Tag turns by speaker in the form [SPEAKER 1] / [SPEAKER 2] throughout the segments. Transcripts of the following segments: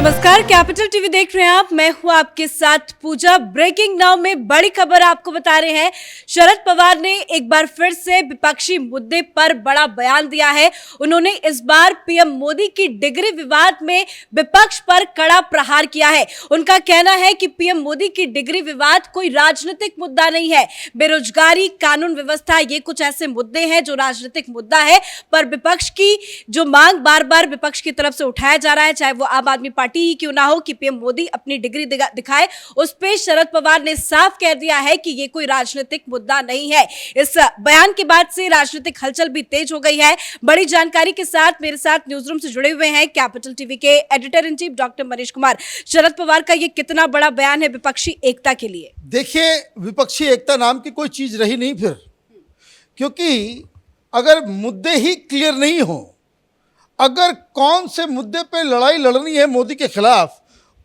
[SPEAKER 1] नमस्कार, capital TV देख रहे हैं आप। मैं हूं आपके साथ पूजा। ब्रेकिंग नाउ में बड़ी खबर आपको बता रहे हैं। शरद पवार ने एक बार फिर से विपक्षी मुद्दे पर बड़ा बयान दिया है। उन्होंने इस बार पीएम मोदी की डिग्री विवाद में विपक्ष पर कड़ा प्रहार किया है। उनका कहना है कि पीएम मोदी की डिग्री विवाद कोई राजनीतिक मुद्दा नहीं है। बेरोजगारी, कानून व्यवस्था, ये कुछ ऐसे मुद्दे हैं जो राजनीतिक मुद्दा है, पर विपक्ष की जो मांग बार बार विपक्ष की तरफ से उठाया जा रहा है, चाहे वो आम आदमी पार्टी ही क्यों ना हो, कि पीएम मोदी अपनी डिग्री दिखाए, उस पे शरद पवार ने साफ कह दिया है कि ये कोई राजनीतिक मुद्दा नहीं है। इस बयान के बाद से राजनीतिक हलचल भी तेज हो गई है। बड़ी जानकारी के साथ मेरे साथ न्यूज रूम से जुड़े हुए हैं कैपिटल टीवी के editor in chief doctor Manish Kumar. Sharad Pawar का ये कितना बड़ा बयान है विपक्षी एकता के लिए?
[SPEAKER 2] देखिए, विपक्षी एकता नाम की कोई चीज रही नहीं फिर, क्योंकि अगर मुद्दे ही क्लियर नहीं हो, अगर कौन से मुद्दे पे लड़ाई लड़नी है मोदी के खिलाफ,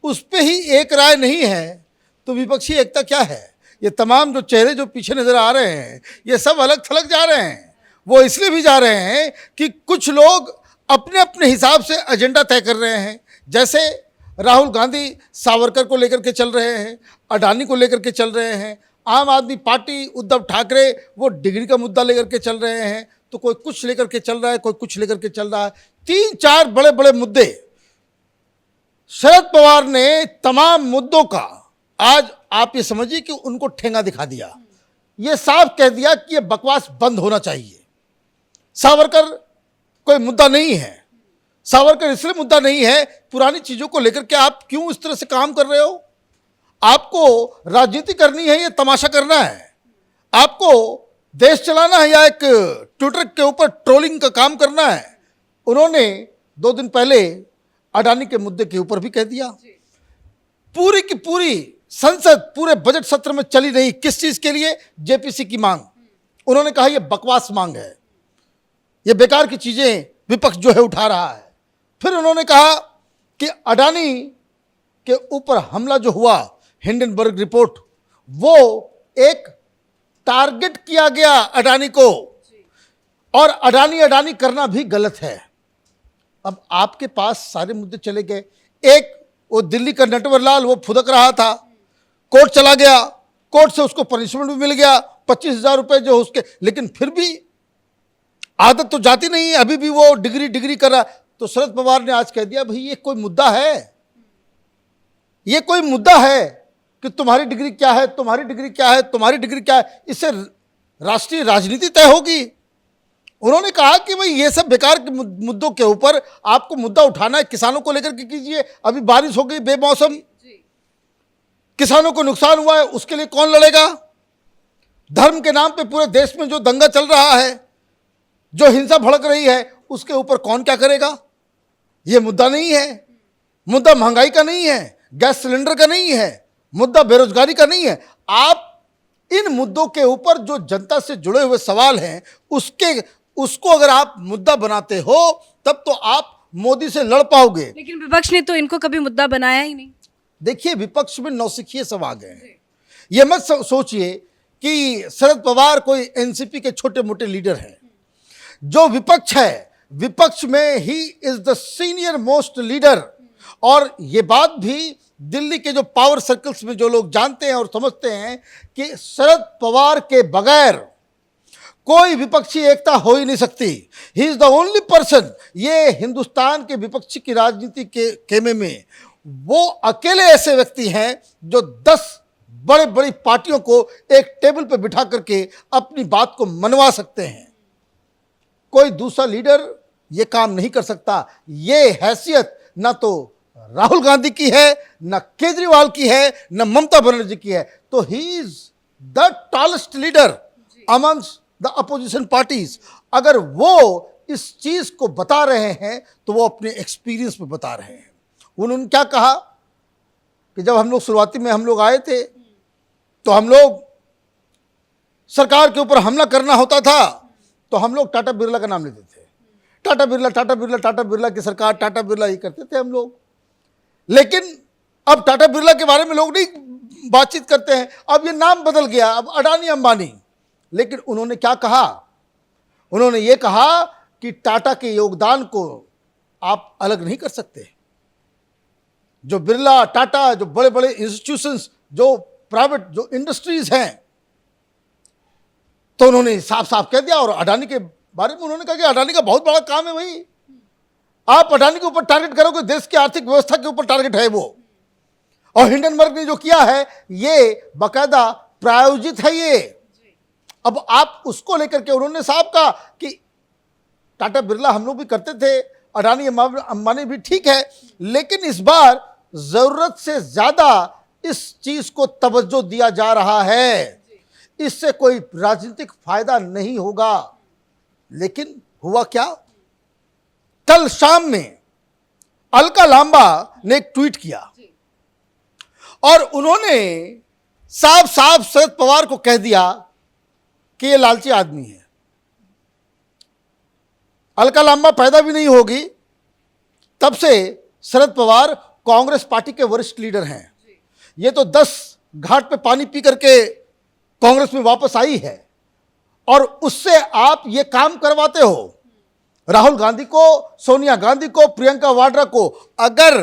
[SPEAKER 2] उस पे ही एक राय नहीं है, तो विपक्षी एकता क्या है? ये तमाम जो चेहरे जो पीछे नजर आ रहे हैं, ये सब अलग थलग जा रहे हैं। वो इसलिए भी जा रहे हैं कि कुछ लोग अपने अपने हिसाब से एजेंडा तय कर रहे हैं। जैसे राहुल गांधी सावरकर को लेकर के चल रहे हैं, अडानी को लेकर के चल रहे हैं। आम आदमी पार्टी उद्धव ठाकरे वो डिग्री का मुद्दा लेकर के चल रहे हैं। तो कोई कुछ लेकर के चल रहा है, कोई कुछ लेकर के चल रहा है। 3-4 बड़े बड़े मुद्दे। शरद पवार ने तमाम मुद्दों का आज आप ये समझिए कि उनको ठेंगा दिखा दिया। ये साफ कह दिया कि ये बकवास बंद होना चाहिए। सावरकर कोई मुद्दा नहीं है। सावरकर इसलिए मुद्दा नहीं है, पुरानी चीजों को लेकर के आप क्यों इस तरह से काम कर रहे हो? आपको राजनीति करनी है, ये तमाशा करना है? आपको देश चलाना है या एक ट्विटर के ऊपर ट्रोलिंग का काम करना है? उन्होंने 2 दिन पहले अडानी के मुद्दे के ऊपर भी कह दिया। पूरी की पूरी संसद पूरे बजट सत्र में चली नहीं। किस चीज के लिए? जेपीसी की मांग। उन्होंने कहा यह बकवास मांग है, यह बेकार की चीजें विपक्ष जो है उठा रहा है। फिर उन्होंने कहा कि अडानी के ऊपर हमला जो हुआ, हिंडनबर्ग रिपोर्ट, वो एक टारगेट किया गया अडानी को, और अडानी करना भी गलत है। अब आपके पास सारे मुद्दे चले गए। एक वो दिल्ली का नटवर लाल, वो फुदक रहा था, कोर्ट चला गया, कोर्ट से उसको पनिशमेंट भी मिल गया, 25,000 रुपए जो उसके, लेकिन फिर भी आदत तो जाती नहीं है, अभी भी वो डिग्री कर रहा। तो शरद पवार ने आज कह दिया, भाई ये कोई मुद्दा है? ये कोई मुद्दा है कि तुम्हारी डिग्री क्या है, तुम्हारी डिग्री क्या है, तुम्हारी डिग्री क्या है? इससे राष्ट्रीय राजनीति तय होगी? उन्होंने कहा कि भाई ये सब बेकार के मुद्दों के ऊपर आपको मुद्दा उठाना है, किसानों को लेकर के कीजिए। अभी बारिश हो गई बेमौसम, किसानों को नुकसान हुआ है, उसके लिए कौन लड़ेगा? धर्म के नाम पे पूरे देश में जो दंगा चल रहा है, जो हिंसा भड़क रही है, उसके ऊपर कौन क्या करेगा? ये मुद्दा नहीं है। मुद्दा महंगाई का नहीं है, गैस सिलेंडर का नहीं है, मुद्दा बेरोजगारी का नहीं है। आप इन मुद्दों के ऊपर जो जनता से जुड़े हुए सवाल हैं, उसको अगर आप मुद्दा बनाते हो, तब तो आप मोदी से लड़ पाओगे।
[SPEAKER 1] लेकिन विपक्ष ने तो इनको कभी मुद्दा बनाया ही नहीं।
[SPEAKER 2] देखिए, विपक्ष में नौसिखिए सब आ गए हैं। ये मत सोचिए कि शरद पवार कोई एनसीपी के छोटे मोटे लीडर हैं। जो विपक्ष है, विपक्ष में he is the senior most leader. और ये बात भी दिल्ली के जो पावर सर्कल्स में जो लोग जानते हैं और समझते हैं कि शरद पवार के बगैर कोई विपक्षी एकता हो ही नहीं सकती। He is the only person. ये हिंदुस्तान के विपक्षी की राजनीति के खेमे में वो अकेले ऐसे व्यक्ति हैं जो 10 बड़े बड़ी पार्टियों को एक टेबल पर बिठा करके अपनी बात को मनवा सकते हैं। कोई दूसरा लीडर ये काम नहीं कर सकता। ये हैसियत ना तो राहुल गांधी की है, न केजरीवाल की है, न ममता बनर्जी की है। तो he is the tallest leader amongst the opposition parties. अगर वो इस चीज को बता रहे हैं तो वो अपने एक्सपीरियंस में बता रहे हैं। उन्होंने क्या कहा कि जब हम लोग शुरुआती में हम लोग आए थे, तो हम लोग सरकार के ऊपर हमला करना होता था तो हम लोग टाटा बिरला का नाम लेते थे। टाटा बिरला की सरकार, टाटा बिरला ही करते थे हम लोग। लेकिन अब टाटा बिरला के बारे में लोग नहीं बातचीत करते हैं, अब ये नाम बदल गया, अब अडानी अंबानी। लेकिन उन्होंने क्या कहा? उन्होंने ये कहा कि टाटा के योगदान को आप अलग नहीं कर सकते। जो बिरला, टाटा, जो बड़े बड़े इंस्टीट्यूशंस, जो प्राइवेट, जो इंडस्ट्रीज हैं, तो उन्होंने साफ साफ कह दिया। और अडानी के बारे में उन्होंने कहा कि अडानी का बहुत बड़ा काम है भाई, आप अडानी के ऊपर टारगेट करोगे, देश की आर्थिक व्यवस्था के ऊपर टारगेट है वो। और हिंडनबर्ग ने जो किया है ये बाकायदा प्रायोजित है ये। अब आप उसको लेकर के उन्होंने साहब कहा कि टाटा बिरला हम लोग भी करते थे, अडानी अंबानी भी, ठीक है, लेकिन इस बार जरूरत से ज्यादा इस चीज को तवज्जो दिया जा रहा है, इससे कोई राजनीतिक फायदा नहीं होगा। लेकिन हुआ क्या, कल शाम में अलका लांबा ने एक ट्वीट किया और उन्होंने साफ साफ शरद पवार को कह दिया कि ये लालची आदमी है। अलका लांबा पैदा भी नहीं होगी तब से शरद पवार कांग्रेस पार्टी के वरिष्ठ लीडर हैं। ये तो 10 घाट पे पानी पी करके कांग्रेस में वापस आई है और उससे आप ये काम करवाते हो। राहुल गांधी को, सोनिया गांधी को, प्रियंका वाड्रा को अगर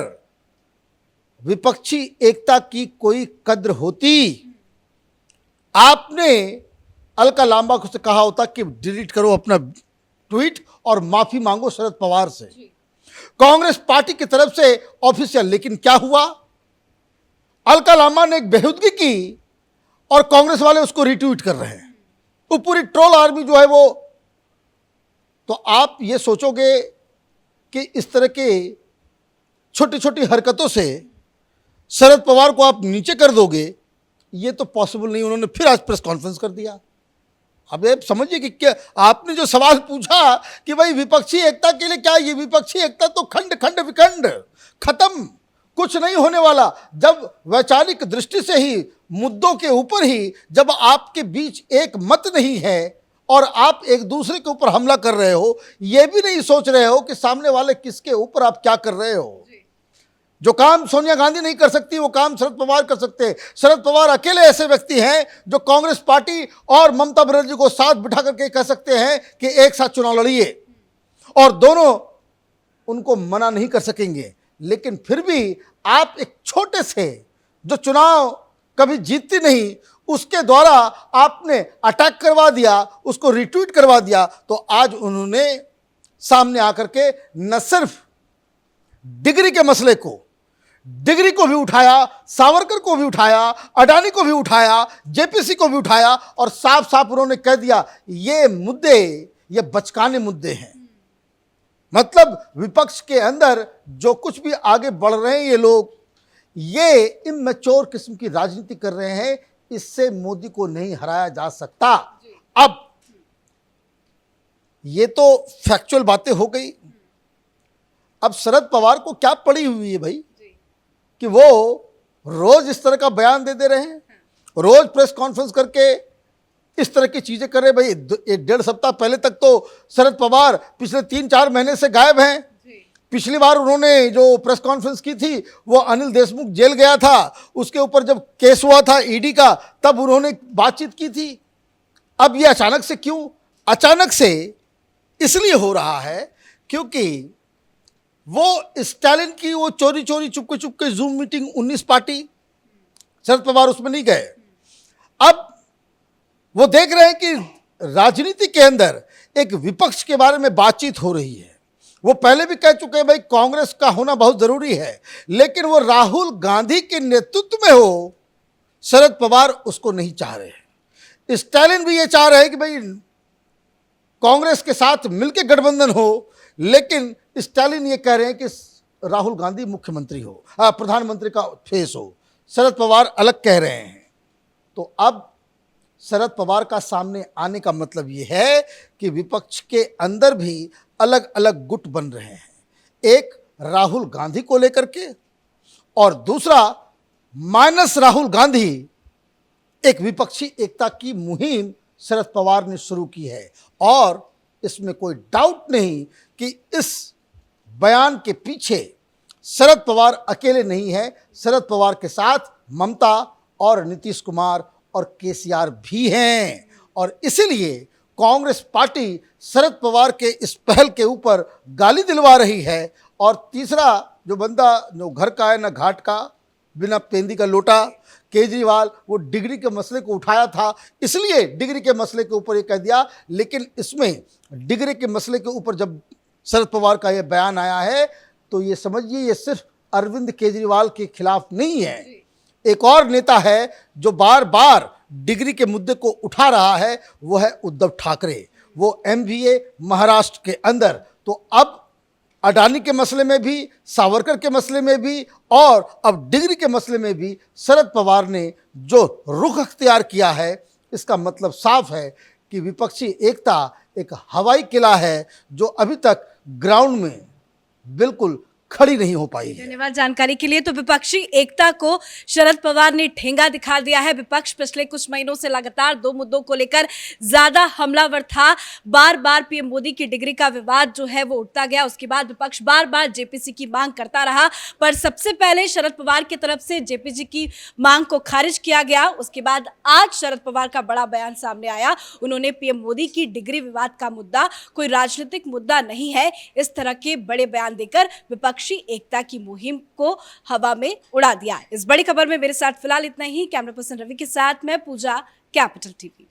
[SPEAKER 2] विपक्षी एकता की कोई कद्र होती, आपने अलका लांबा को से कहा होता कि डिलीट करो अपना ट्वीट और माफी मांगो शरद पवार से, कांग्रेस पार्टी की तरफ से ऑफिशियल। लेकिन क्या हुआ, अलका लांबा ने एक बेहुदगी की और कांग्रेस वाले उसको रिट्वीट कर रहे हैं, वो पूरी ट्रोल आर्मी जो है वो। तो आप ये सोचोगे कि इस तरह के छोटी छोटी हरकतों से शरद पवार को आप नीचे कर दोगे, ये तो पॉसिबल नहीं। उन्होंने फिर आज प्रेस कॉन्फ्रेंस कर दिया। अब ये समझिए कि क्या आपने जो सवाल पूछा कि भाई विपक्षी एकता के लिए क्या, ये विपक्षी एकता तो खंड खंड विखंड खत्म, कुछ नहीं होने वाला। जब वैचारिक दृष्टि से ही मुद्दों के ऊपर ही जब आपके बीच एक मत नहीं है और आप एक दूसरे के ऊपर हमला कर रहे हो, ये भी नहीं सोच रहे हो कि सामने वाले किसके ऊपर आप क्या कर रहे हो। जो काम सोनिया गांधी नहीं कर सकती वो काम शरद पवार कर सकते हैं। शरद पवार अकेले ऐसे व्यक्ति हैं जो कांग्रेस पार्टी और ममता बनर्जी को साथ बिठा करके कह सकते हैं कि एक साथ चुनाव लड़िए, और दोनों उनको मना नहीं कर सकेंगे। लेकिन फिर भी आप एक छोटे से जो चुनाव कभी जीतती नहीं, उसके द्वारा आपने अटैक करवा दिया, उसको रिट्वीट करवा दिया। तो आज उन्होंने सामने आकर के न सिर्फ डिग्री के मसले को, डिग्री को भी उठाया, सावरकर को भी उठाया, अडानी को भी उठाया, जेपीसी को भी उठाया और साफ साफ उन्होंने कह दिया ये मुद्दे, ये बचकाने मुद्दे हैं। मतलब विपक्ष के अंदर जो कुछ भी आगे बढ़ रहे हैं ये लोग, ये इमैच्योर किस्म की राजनीति कर रहे हैं, इससे मोदी को नहीं हराया जा सकता। अब ये तो फैक्चुअल बातें हो गई। अब शरद पवार को क्या पड़ी हुई है भाई कि वो रोज इस तरह का बयान दे रहे हैं, रोज प्रेस कॉन्फ्रेंस करके इस तरह की चीजें कर रहे हैं। भाई 1.5 सप्ताह पहले तक तो शरद पवार पिछले 3-4 महीने से गायब हैं। पिछली बार उन्होंने जो प्रेस कॉन्फ्रेंस की थी वो अनिल देशमुख जेल गया था, उसके ऊपर जब केस हुआ था ईडी का, तब उन्होंने बातचीत की थी। अब ये अचानक से क्यों? अचानक से इसलिए हो रहा है क्योंकि वो स्टालिन की वो चोरी चोरी Chupke Chupke zoom meeting 19 party, Sharad Pawar उसमें नहीं गए। अब वो देख रहे हैं कि राजनीति के अंदर एक विपक्ष के बारे में बातचीत हो रही है। वो पहले भी कह चुके हैं भाई कांग्रेस का होना बहुत जरूरी है, लेकिन वो राहुल गांधी के नेतृत्व में हो, शरद पवार उसको नहीं चाह रहे हैं। स्टालिन भी ये चाह रहे हैं कि भाई कांग्रेस के साथ मिलकर गठबंधन हो, लेकिन स्टालिन ये कह रहे हैं कि राहुल गांधी मुख्यमंत्री हो, प्रधानमंत्री का फेस हो। शरद पवार अलग कह रहे हैं। तो अब शरद पवार का सामने आने का मतलब ये है कि विपक्ष के अंदर भी अलग अलग गुट बन रहे हैं, एक राहुल गांधी को लेकर के और दूसरा माइनस राहुल गांधी एक विपक्षी एकता की मुहिम शरद पवार ने शुरू की है। और इसमें कोई डाउट नहीं कि इस बयान के पीछे शरद पवार अकेले नहीं है, शरद पवार के साथ ममता और नीतीश कुमार और केसीआर भी हैं। और इसीलिए कांग्रेस पार्टी शरद पवार के इस पहल के ऊपर गाली दिलवा रही है। और तीसरा जो बंदा जो घर का है ना घाट का, बिना पेंदी का लोटा, केजरीवाल वो डिग्री के मसले को उठाया था, इसलिए डिग्री के मसले के ऊपर ये कह दिया। लेकिन इसमें डिग्री के मसले के ऊपर जब शरद पवार का ये बयान आया है तो ये समझिए ये सिर्फ अरविंद केजरीवाल के खिलाफ नहीं है। एक और नेता है जो बार बार डिग्री के मुद्दे को उठा रहा है, वो है उद्धव ठाकरे। वो MBA महाराष्ट्र के अंदर, तो अब अडानी के मसले में भी, सावरकर के मसले में भी और अब डिग्री के मसले में भी शरद पवार ने जो रुख अख्तियार किया है, इसका मतलब साफ है कि विपक्षी एकता एक हवाई किला है जो अभी तक ग्राउंड में बिल्कुल खड़ी नहीं हो पाई है।
[SPEAKER 1] धन्यवाद जानकारी के लिए। तो विपक्षी एकता को शरद पवार ने ठेंगा दिखा दिया है। विपक्ष पिछले कुछ महीनों से लगातार दो मुद्दों को लेकर ज्यादा हमलावर था। बार बार पीएम मोदी की डिग्री का विवाद जो है वो उठता गया, उसके बाद विपक्ष बार बार जेपीसी की मांग करता रहा, पर सबसे पहले शरद पवार की तरफ से जेपीसी की मांग को खारिज किया गया। उसके बाद आज शरद पवार का बड़ा बयान सामने आया। उन्होंने पीएम मोदी की डिग्री विवाद का मुद्दा कोई राजनीतिक मुद्दा नहीं है, इस तरह के बड़े बयान देकर विपक्षी एकता की मुहिम को हवा में उड़ा दिया। इस बड़ी खबर में मेरे साथ फिलहाल इतना ही। कैमरा पर्सन रवि के साथ मैं पूजा, कैपिटल टीवी।